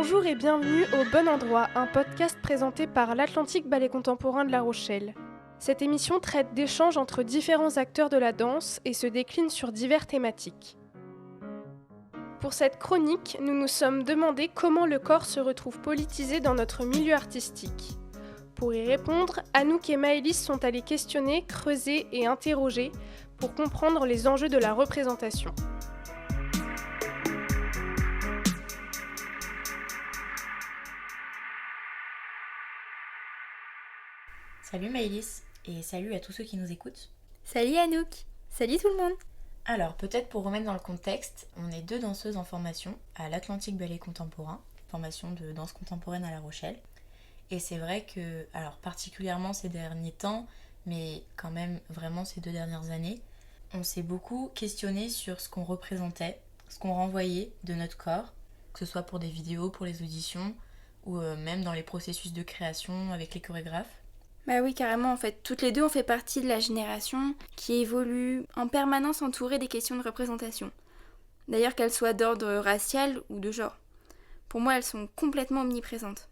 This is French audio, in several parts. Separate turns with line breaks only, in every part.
Bonjour et bienvenue au Bon Endroit, un podcast présenté par l'Atlantique Ballet Contemporain de La Rochelle. Cette émission traite d'échanges entre différents acteurs de la danse et se décline sur diverses thématiques. Pour cette chronique, nous nous sommes demandé comment le corps se retrouve politisé dans notre milieu artistique. Pour y répondre, Anouk et Maëlys sont allés questionner, creuser et interroger pour comprendre les enjeux de la représentation.
Salut Maëlys et salut à tous ceux qui nous écoutent.
Salut Anouk, salut tout le monde.
Alors peut-être pour remettre dans le contexte, on est deux danseuses en formation à l'Atlantique Ballet Contemporain, formation de danse contemporaine à La Rochelle. Et c'est vrai que, alors particulièrement ces derniers temps, mais quand même vraiment ces 2 dernières années, on s'est beaucoup questionné sur ce qu'on représentait, ce qu'on renvoyait de notre corps, que ce soit pour des vidéos, pour les auditions, ou même dans les processus de création avec les chorégraphes.
Bah oui, carrément, en fait, toutes les deux on fait partie de la génération qui évolue en permanence entourée des questions de représentation. D'ailleurs qu'elles soient d'ordre racial ou de genre. Pour moi, elles sont complètement omniprésentes.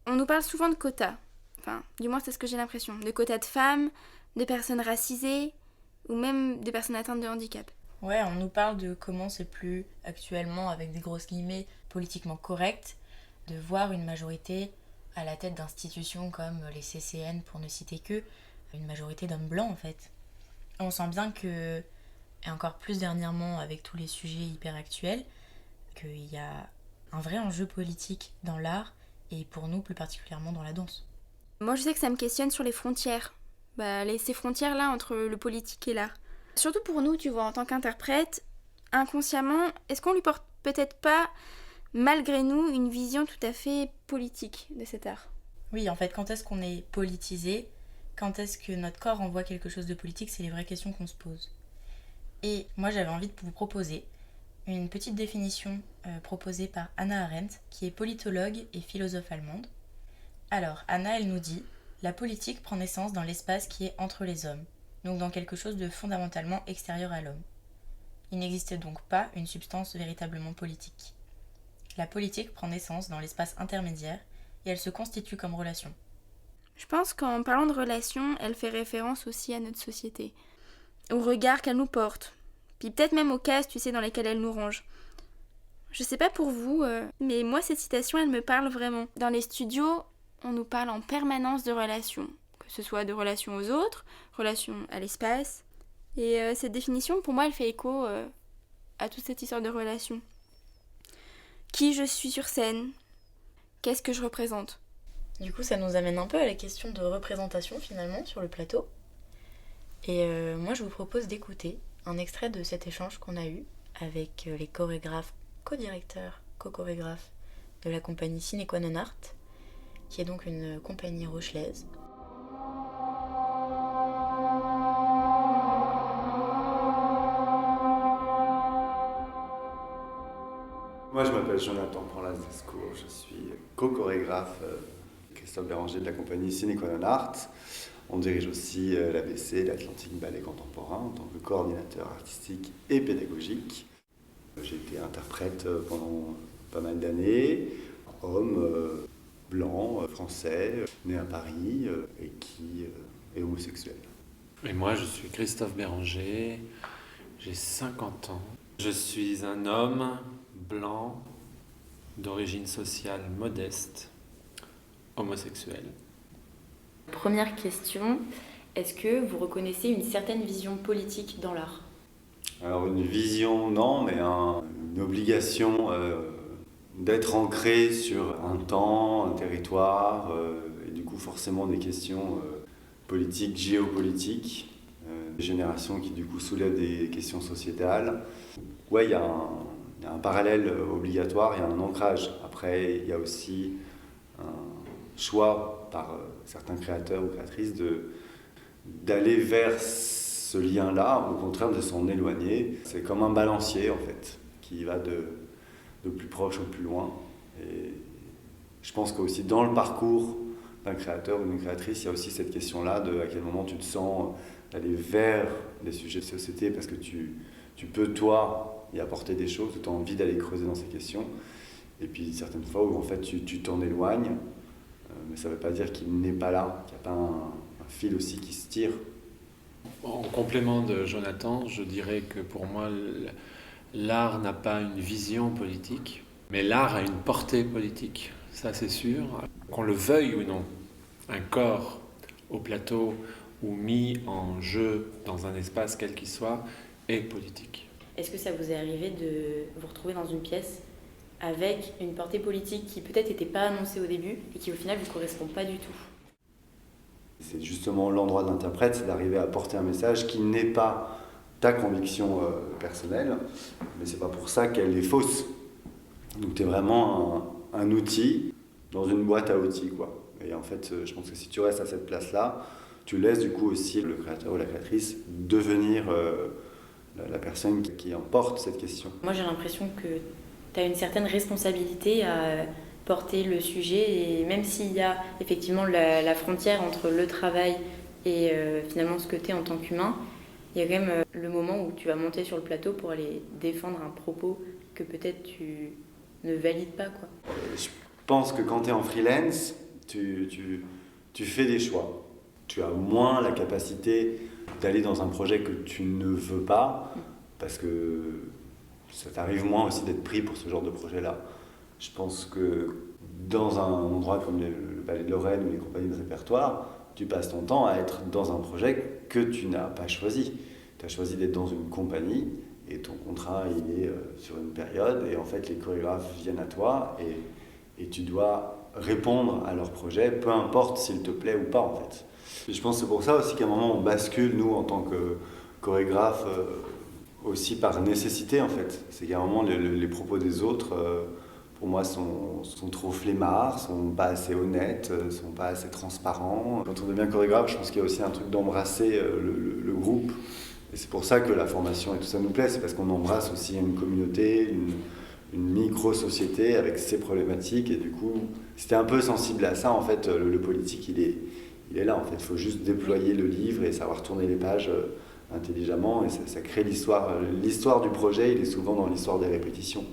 On nous parle souvent de quotas, enfin, du moins c'est ce que j'ai l'impression, de quotas de femmes, de personnes racisées, ou même de personnes atteintes de handicap.
Ouais, on nous parle de comment c'est plus actuellement, avec des grosses guillemets, politiquement correct, de voir une majorité à la tête d'institutions comme les CCN pour ne citer que, une majorité d'hommes blancs en fait. On sent bien que, et encore plus dernièrement avec tous les sujets hyper actuels, qu'il y a un vrai enjeu politique dans l'art et pour nous plus particulièrement dans la danse.
Moi je sais que ça me questionne sur les frontières, ces frontières-là entre le politique et l'art. Surtout pour nous, tu vois, en tant qu'interprète, inconsciemment, est-ce qu'on lui porte peut-être pas malgré nous, une vision tout à fait politique de cet art?
Oui, en fait, quand est-ce qu'on est politisé? Quand est-ce que notre corps envoie quelque chose de politique? C'est les vraies questions qu'on se pose. Et moi, j'avais envie de vous proposer une petite définition proposée par Hannah Arendt, qui est politologue et philosophe allemande. Alors, Hannah, elle nous dit « La politique prend naissance dans l'espace qui est entre les hommes, donc dans quelque chose de fondamentalement extérieur à l'homme. Il n'existe donc pas une substance véritablement politique. La politique prend naissance dans l'espace intermédiaire et elle se constitue comme relation. »
Je pense qu'en parlant de relation, elle fait référence aussi à notre société, au regard qu'elle nous porte, puis peut-être même aux cases, tu sais, dans lesquelles elle nous range. Je sais pas pour vous, mais moi cette citation, elle me parle vraiment. Dans les studios, on nous parle en permanence de relations, que ce soit de relations aux autres, relations à l'espace. Et cette définition, pour moi, elle fait écho à toute cette histoire de relations. Qui je suis sur scène? Qu'est-ce que je représente?
Du coup, ça nous amène un peu à la question de représentation finalement sur le plateau. Et moi, je vous propose d'écouter un extrait de cet échange qu'on a eu avec les chorégraphes, co-directeurs, co-chorégraphes de la compagnie Sine Qua Non Art, qui est donc une compagnie rochelaise.
Moi, je m'appelle Jonathan Pranlas-Descours, je suis co-chorégraphe Christophe Béranger de la compagnie Sine Qua Non Art. On dirige aussi l'ABC, l'Atlantique Ballet Contemporain, en tant que coordinateur artistique et pédagogique. J'ai été interprète pendant pas mal d'années, homme, blanc, français, né à Paris et qui est homosexuel.
Et moi, je suis Christophe Béranger, j'ai 50 ans. Je suis un homme blanc, d'origine sociale modeste, homosexuel.
Première question, est-ce que vous reconnaissez une certaine vision politique dans l'art?
Alors une vision, non, mais une obligation d'être ancré sur un temps, un territoire, et du coup forcément des questions politiques, géopolitiques, des générations qui du coup soulèvent des questions sociétales. Ouais, il y a un parallèle obligatoire, il y a un ancrage. Après, il y a aussi un choix par certains créateurs ou créatrices d'aller vers ce lien-là, au contraire de s'en éloigner. C'est comme un balancier en fait, qui va de plus proche au plus loin. Et je pense qu'aussi dans le parcours d'un créateur ou d'une créatrice, il y a aussi cette question-là de à quel moment tu te sens d'aller vers les sujets de société parce que tu peux toi y apporter des choses, tu as envie d'aller creuser dans ces questions. Et puis certaines fois où en fait tu t'en éloignes, mais ça ne veut pas dire qu'il n'est pas là, qu'il n'y a pas un fil aussi qui se tire.
En complément de Jonathan, je dirais que pour moi, l'art n'a pas une vision politique, mais l'art a une portée politique, ça c'est sûr. Qu'on le veuille ou non, un corps au plateau ou mis en jeu dans un espace quel qu'il soit est politique.
Est-ce que ça vous est arrivé de vous retrouver dans une pièce avec une portée politique qui peut-être n'était pas annoncée au début et qui au final ne vous correspond pas du tout?
C'est justement l'endroit de l'interprète, c'est d'arriver à porter un message qui n'est pas ta conviction personnelle, mais c'est pas pour ça qu'elle est fausse. Donc tu es vraiment un outil dans une boîte à outils, quoi. Et en fait, je pense que si tu restes à cette place-là, tu laisses du coup aussi le créateur ou la créatrice devenir la personne qui emporte cette question.
Moi j'ai l'impression que tu as une certaine responsabilité à porter le sujet, et même s'il y a effectivement la frontière entre le travail et finalement ce que tu es en tant qu'humain, il y a quand même le moment où tu vas monter sur le plateau pour aller défendre un propos que peut-être tu ne valides pas, quoi.
Je pense que quand tu es en freelance, tu fais des choix. Tu as moins la capacité d'aller dans un projet que tu ne veux pas, parce que ça t'arrive moins aussi d'être pris pour ce genre de projet-là. Je pense que dans un endroit comme le Ballet de Lorraine ou les compagnies de répertoire, tu passes ton temps à être dans un projet que tu n'as pas choisi. Tu as choisi d'être dans une compagnie et ton contrat il est sur une période, et en fait les chorégraphes viennent à toi et tu dois répondre à leur projet, peu importe s'il te plaît ou pas en fait. Et je pense que c'est pour ça aussi qu'à un moment on bascule, nous en tant que chorégraphes, aussi par nécessité en fait. C'est qu'à un moment les propos des autres pour moi sont trop flemmards, sont pas assez honnêtes, sont pas assez transparents. Quand on devient chorégraphe, je pense qu'il y a aussi un truc d'embrasser le groupe. Et c'est pour ça que la formation et tout ça nous plaît, c'est parce qu'on embrasse aussi une communauté, une micro-société avec ses problématiques. Et du coup, si t'es un peu sensible à ça, en fait, le politique, il est là. En fait, il faut juste déployer le livre et savoir tourner les pages intelligemment. Et ça crée l'histoire. L'histoire du projet, il est souvent dans l'histoire des répétitions.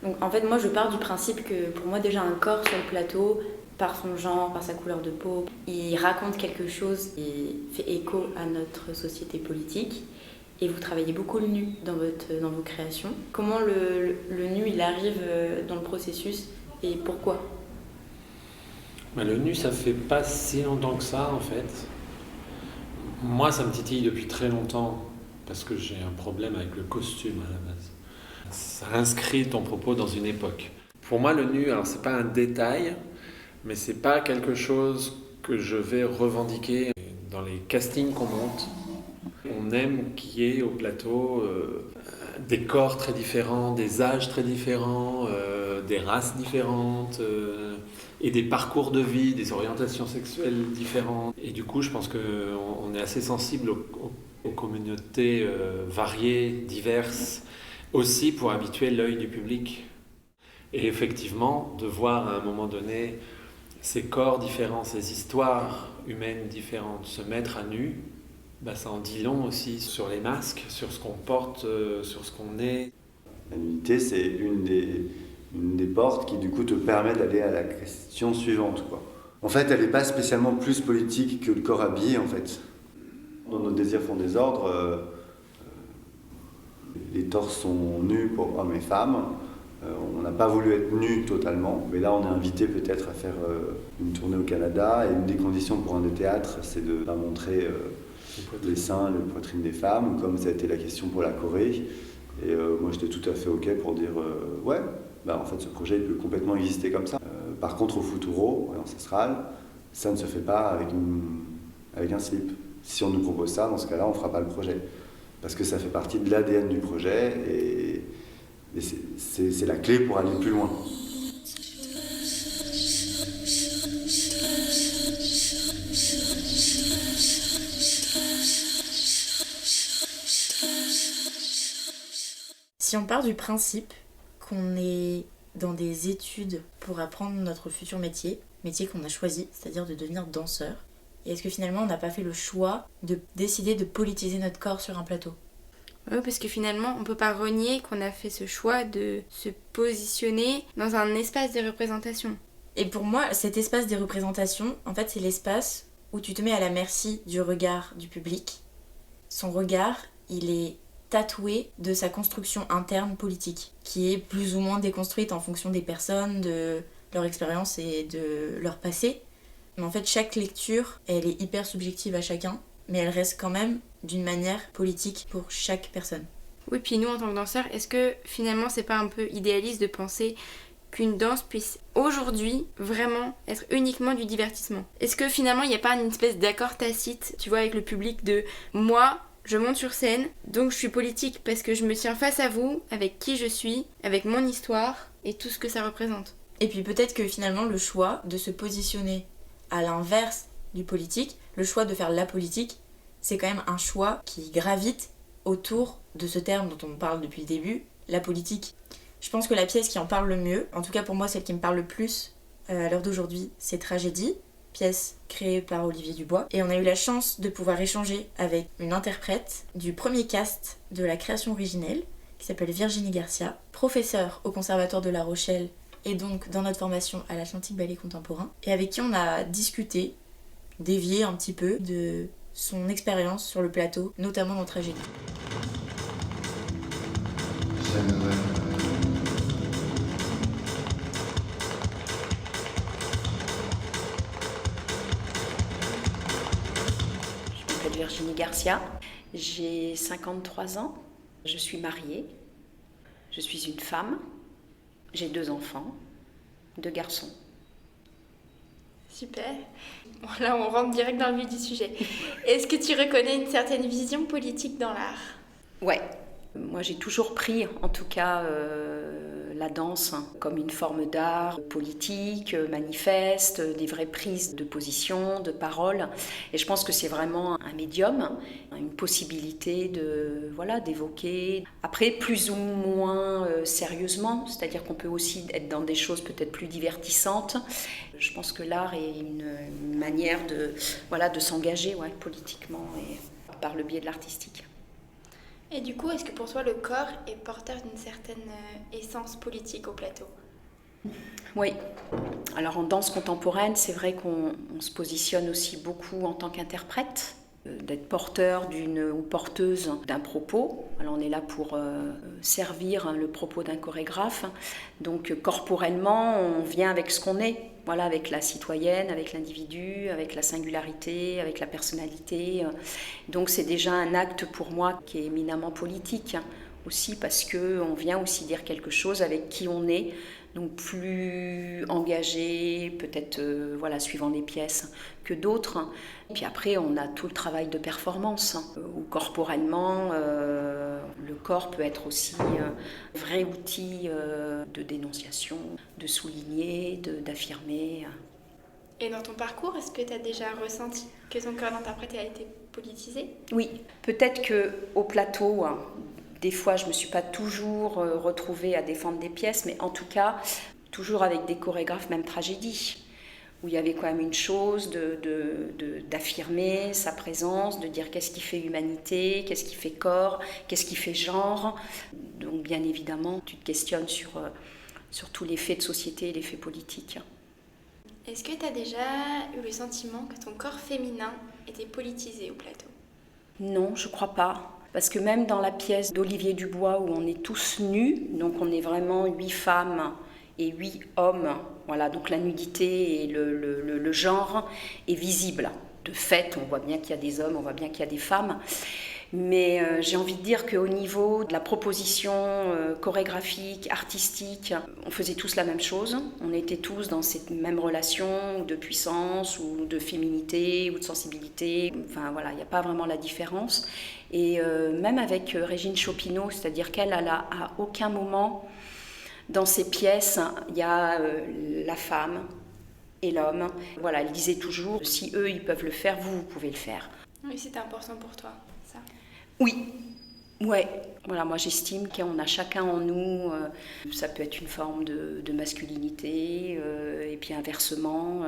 Donc en fait, moi je pars du principe que pour moi déjà un corps sur le plateau, par son genre, par sa couleur de peau, il raconte quelque chose qui fait écho à notre société politique. Et vous travaillez beaucoup le nu dans vos créations. Comment le nu il arrive dans le processus et pourquoi?
Le nu, ça fait pas si longtemps que ça en fait. Moi ça me titille depuis très longtemps parce que j'ai un problème avec le costume à la base. Ça inscrit ton propos dans une époque. Pour moi, le nu, alors c'est pas un détail, mais c'est pas quelque chose que je vais revendiquer dans les castings qu'on monte. On aime qu'il y ait au plateau des corps très différents, des âges très différents, des races différentes et des parcours de vie, des orientations sexuelles différentes. Et du coup, je pense qu'on est assez sensible aux communautés variées, diverses, aussi pour habituer l'œil du public. Et effectivement, de voir à un moment donné ces corps différents, ces histoires humaines différentes se mettre à nu, ça en dit long aussi sur les masques, sur ce qu'on porte, sur ce qu'on est.
La nudité, c'est une des portes qui du coup te permet d'aller à la question suivante, quoi. En fait, elle n'est pas spécialement plus politique que le corps habillé en fait. Dans Nos désirs font désordre, les torses sont nus pour hommes et femmes. On n'a pas voulu être nus totalement, mais là on est invité peut-être à faire une tournée au Canada, et une des conditions pour un des théâtres, c'est de ne pas montrer les seins, les poitrines des femmes, comme ça a été la question pour la Corée. Et moi j'étais tout à fait ok pour dire ouais, en fait ce projet il peut complètement exister comme ça. Par contre au Futuro, en Ancestral, ça ne se fait pas avec un slip. Si on nous propose ça, dans ce cas-là on ne fera pas le projet. Parce que ça fait partie de l'ADN du projet et c'est la clé pour aller plus loin.
Si on part du principe qu'on est dans des études pour apprendre notre futur métier qu'on a choisi, c'est-à-dire de devenir danseur, et est-ce que finalement on n'a pas fait le choix de décider de politiser notre corps sur un plateau?
Oui, parce que finalement, on peut pas renier qu'on a fait ce choix de se positionner dans un espace de représentation.
Et pour moi, cet espace des représentations, en fait, c'est l'espace où tu te mets à la merci du regard du public. Son regard, il est tatoué de sa construction interne politique, qui est plus ou moins déconstruite en fonction des personnes, de leur expérience et de leur passé. Mais en fait, chaque lecture, elle est hyper subjective à chacun, mais elle reste quand même d'une manière politique pour chaque personne.
Oui, puis nous, en tant que danseurs, est-ce que finalement, c'est pas un peu idéaliste de penser qu'une danse puisse aujourd'hui vraiment être uniquement du divertissement? Est-ce que finalement, il n'y a pas une espèce d'accord tacite, tu vois, avec le public de moi, je monte sur scène, donc je suis politique parce que je me tiens face à vous, avec qui je suis, avec mon histoire et tout ce que ça représente.
Et puis peut-être que finalement, le choix de se positionner à l'inverse du politique, le choix de faire la politique, c'est quand même un choix qui gravite autour de ce terme dont on parle depuis le début, la politique. Je pense que la pièce qui en parle le mieux, en tout cas pour moi celle qui me parle le plus à l'heure d'aujourd'hui, c'est Tragédie, pièce créée par Olivier Dubois. Et on a eu la chance de pouvoir échanger avec une interprète du premier cast de la création originelle, qui s'appelle Virginie Garcia, professeure au Conservatoire de La Rochelle et donc dans notre formation à l'Atlantique Ballet Contemporain, et avec qui on a discuté, dévié un petit peu de son expérience sur le plateau, notamment dans Tragédie.
Je m'appelle Virginie Garcia, j'ai 53 ans, je suis mariée, je suis une femme, j'ai 2 enfants, 2 garçons.
Super. Bon, là, on rentre direct dans le vif du sujet. Est-ce que tu reconnais une certaine vision politique dans l'art?
Ouais, moi j'ai toujours pris, en tout cas, la danse comme une forme d'art politique, manifeste, des vraies prises de position, de parole. Et je pense que c'est vraiment un médium, une possibilité d'évoquer. Après, plus ou moins sérieusement, c'est-à-dire qu'on peut aussi être dans des choses peut-être plus divertissantes. Je pense que l'art est une manière de s'engager politiquement et par le biais de l'artistique.
Et du coup, est-ce que pour toi, le corps est porteur d'une certaine essence politique au plateau?
Oui. Alors en danse contemporaine, c'est vrai qu'on se positionne aussi beaucoup en tant qu'interprète, d'être porteur ou porteuse d'un propos. Alors on est là pour servir le propos d'un chorégraphe. Donc corporellement, on vient avec ce qu'on est. Voilà, avec la citoyenne, avec l'individu, avec la singularité, avec la personnalité. Donc c'est déjà un acte pour moi qui est éminemment politique aussi, parce qu'on vient aussi dire quelque chose avec qui on est, donc plus engagé, peut-être suivant les pièces que d'autres. Et puis après, on a tout le travail de performance, où corporellement, le corps peut être aussi un vrai outil de dénonciation, de souligner, d'affirmer.
Et dans ton parcours, est-ce que tu as déjà ressenti que ton corps d'interprète a été politisé?
Oui, peut-être qu'au plateau, des fois, je ne me suis pas toujours retrouvée à défendre des pièces, mais en tout cas, toujours avec des chorégraphes, même Tragédie, où il y avait quand même une chose d'affirmer sa présence, de dire qu'est-ce qui fait humanité, qu'est-ce qui fait corps, qu'est-ce qui fait genre. Donc bien évidemment, tu te questionnes sur tous les faits de société et les faits politiques.
Est-ce que tu as déjà eu le sentiment que ton corps féminin était politisé au plateau?
Non, je ne crois pas. Parce que même dans la pièce d'Olivier Dubois, où on est tous nus, donc on est vraiment 8 femmes et 8 hommes, voilà, donc la nudité et le genre est visible. De fait, on voit bien qu'il y a des hommes, on voit bien qu'il y a des femmes. Mais j'ai envie de dire qu'au niveau de la proposition chorégraphique, artistique, on faisait tous la même chose. On était tous dans cette même relation de puissance ou de féminité ou de sensibilité. Enfin voilà, il n'y a pas vraiment la différence. Et même avec Régine Chopineau, c'est-à-dire qu'elle, à aucun moment dans ses pièces, il y a la femme et l'homme. Voilà, elle disait toujours, si eux, ils peuvent le faire, vous pouvez le faire.
Oui, c'était important pour toi, ça.
Oui, ouais. Voilà, moi j'estime qu'on a chacun en nous, ça peut être une forme de masculinité, et puis inversement,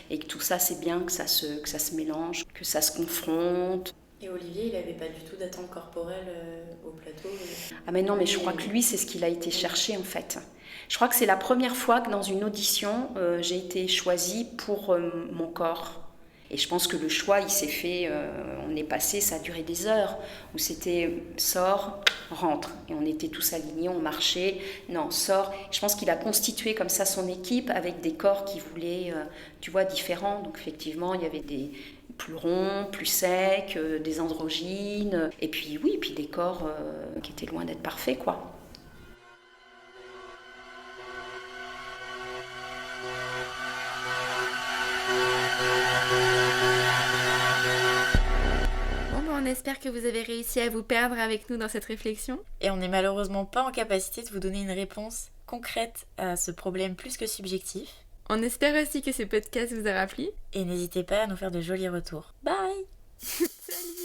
et que tout ça c'est bien que ça se mélange, que ça se confronte.
Et Olivier, il avait pas du tout d'attente corporelle au plateau.
Ah mais non, mais je crois que lui, c'est ce qu'il a été chercher en fait. Je crois que c'est la première fois que dans une audition, j'ai été choisie pour mon corps. Et je pense que le choix, il s'est fait, on est passé, ça a duré des heures, où c'était sors, rentre. Et on était tous alignés, on marchait, non, sors. Je pense qu'il a constitué comme ça son équipe avec des corps qui voulaient, tu vois, différents. Donc effectivement, il y avait des plus ronds, plus secs, des androgynes. Et puis oui, puis des corps qui étaient loin d'être parfaits, quoi.
On espère que vous avez réussi à vous perdre avec nous dans cette réflexion.
Et on n'est malheureusement pas en capacité de vous donner une réponse concrète à ce problème plus que subjectif.
On espère aussi que ce podcast vous aura plu.
Et n'hésitez pas à nous faire de jolis retours. Bye.
Salut.